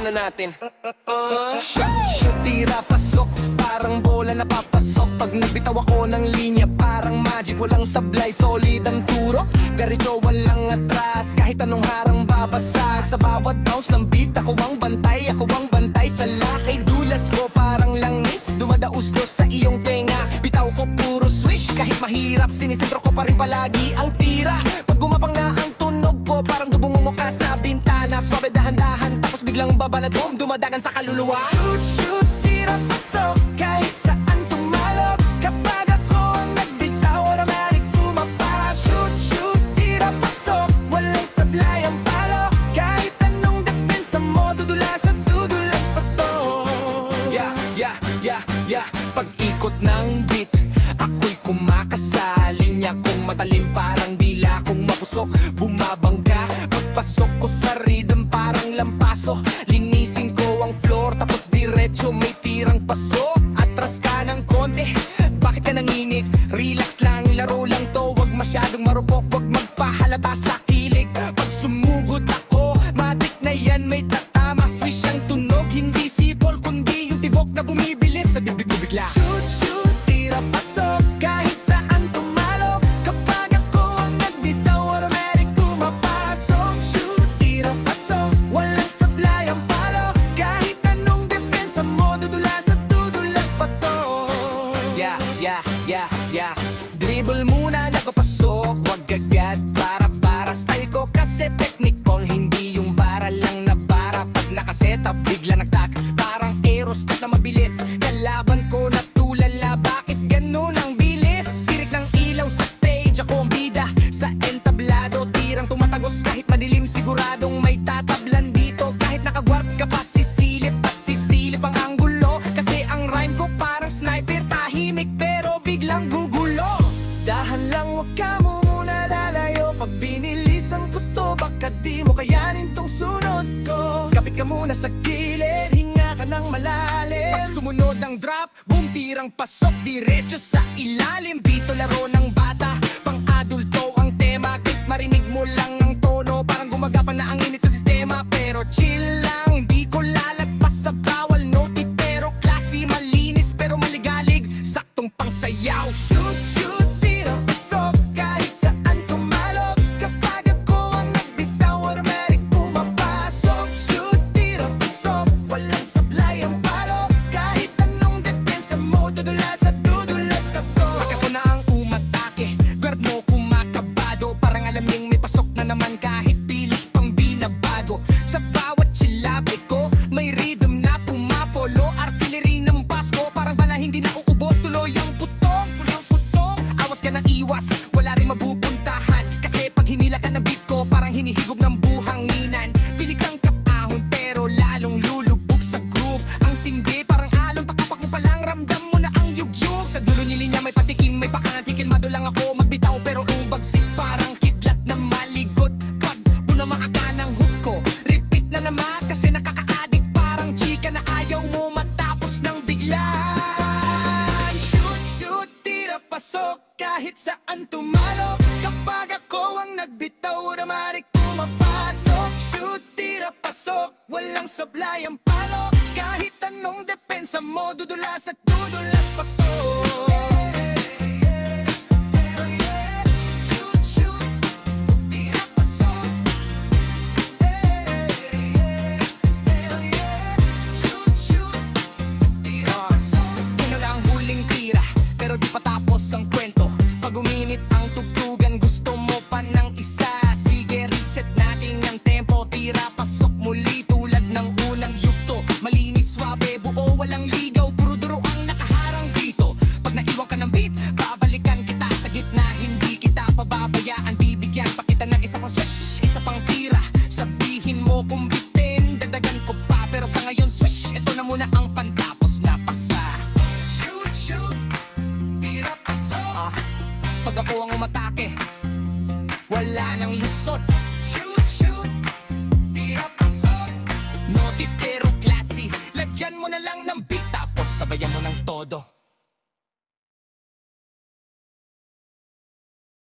na natin. Shoot, tira, pasok, parang bola na papasok. Pag nagbitaw ako ng linya, parang magic, walang sablay, solid ang turo. Garito, walang atras, kahit anong harang babasag. Sa bawat bounce ng beat, ako ang bantay sa lakay. Dulas ko parang langis, dumadausdos sa iyong tenga. Bitaw ko puro swish, kahit mahirap, sinisentro ko pa rin palagi ang tira. Pag gumapang na ang tunog ko, parang dumumuka sa bintana. Swabe dahan-dahan, tapos biglang baba na dumadagan sa kaluluwa. Shoot, tira, pasok, kahit saan tumalok. Kapag ako ang nagbitaw, automatic pumapasok. Shoot, tira, pasok, walang sablay ang palo. Kahit anong depensa mo, dudulas at dudulas pa to. Yeah, pag-ikot ng beat, ako'y kumakasali niya. Kung matalim parang dila, kung mapusok, bumabangga. Pagpasok ko sa rhythm parang lampaso, linisin ko ang floor, tapos diretso may tirang pasok. Atras ka ng konti, bakit ka nanginig? Relax lang, laro lang to, wag masyadong marupok, wag magpahalata sa kilig. Pag sumugot ako, matik na yan, may tatama. Swish ang tunog, hindi sipol, kundi yung tibok na bumibilis sa dibdib mo bigla. Shoot, tira, pasok, kahit saan tumalok. Kapag ako ang nagbitaw, automatic pumapasok. Shoot, tira, pasok, walang sablay ang palo. Kahit anong depensa mo, dudulas at dudulas pa to. Yeah, dribble muna na kapasok, wag agad para style ko kasi technical, hindi yung bara lang na bara. Pag nakasetup, bigla nagtak, parang aerostat na mabilis. Kalaban ko na tulala, bakit ganun ang bilis? Tirik ng ilaw sa stage, ako ang bida sa entablado. Tirang tumatagos kahit madilim, siguradong may tatablan dito. Kahit nakagward ka pa, sisilip at sisilip ang anggulo. Kasi ang rhyme ko parang sniper, tahimik pero biglang gugulo. Dahan lang, wag ka mo muna lalayo. Pag binilisan ko to, baka di mo kayanin tong sunod ko. Kapit ka muna sa gilid, hinga ka ng malalim. Pag sumunod ang drop, boom, tirang pasok, diretso sa ilalim. Dito laro ng bata, pang adulto ang tema. Kahit marinig mo lang ang tono, parang gumagapang na ang init sa sistema. Pero chill lang, di ko lalagpas sa bawal noti. Pero classy, malinis, pero maligalig, saktong pang sayaw. Shoot, tira, pasok, kahit saan tumalok. Kapag ako ang nagbitaw, automatic pumapasok. Shoot, tira, pasok, walang sablay ang palo. Kahit anong depensa mo, dudulas at dudulas na to. Pag ako na ang umatake, guard mo kumakabado. Parang alaming may pasok na naman kahit pilit pang binabago. Sa bawat silabi ko, may rhythm na pumapolo. Artillery ng basko, parang bala hindi na uubos. Tuloy ang putok, awas ka ng iwas, wala rin mapupuntahan. Kasi pag hinila ka ng beat ko, parang hinihigop ng buhanginan. Pilit kang kapahon pero lalong lulubog sa groove. Ang tindi parang alon, pagkapak mo palang ramdam mo na ang yugyug. Sa dulo nilinya may patikim, may pakangatikil, mado lang ako magbitaw. Pero ang bagsik parang kidlat na maligot. Pag bunama ka ng hook ko, repeat na naman kasi nakaka-addict. Parang chika na ayaw mo matapos ng bigla. Shoot, tira, pasok, kahit saan tumalok. Kapag ako ang nagbitaw, automatic pumapasok. Shoot, tira, pasok, walang sablay ang palo. Kahit anong depensa mo, dudulas at dudulas pa to. Pero di pa tapos ang kwento. Pag uminit ang tugtugan, gusto mo pa ng isa. Sige, reset natin ang tempo. Tira, pasok muli tulad ng unang yugto. Malinis, swabe, buo, walang ligaw. Puro duro ang nakaharang dito. Pag naiwan ka ng beat, babalikan kita sa gitna. Hindi kita pababayaan, bibigyan pa kita ng isa pang switch, isa pang tira. Sabihin mo kung bitin, dagdagan ko pa. Pero sa ngayon switch, ito na muna ang pantapos na pasa. Pag ako ang umatake, wala nang lusot. Shoot, tira, pasok. Noti pero classy, lagyan mo na lang ng beat, tapos sabayan mo ng todo.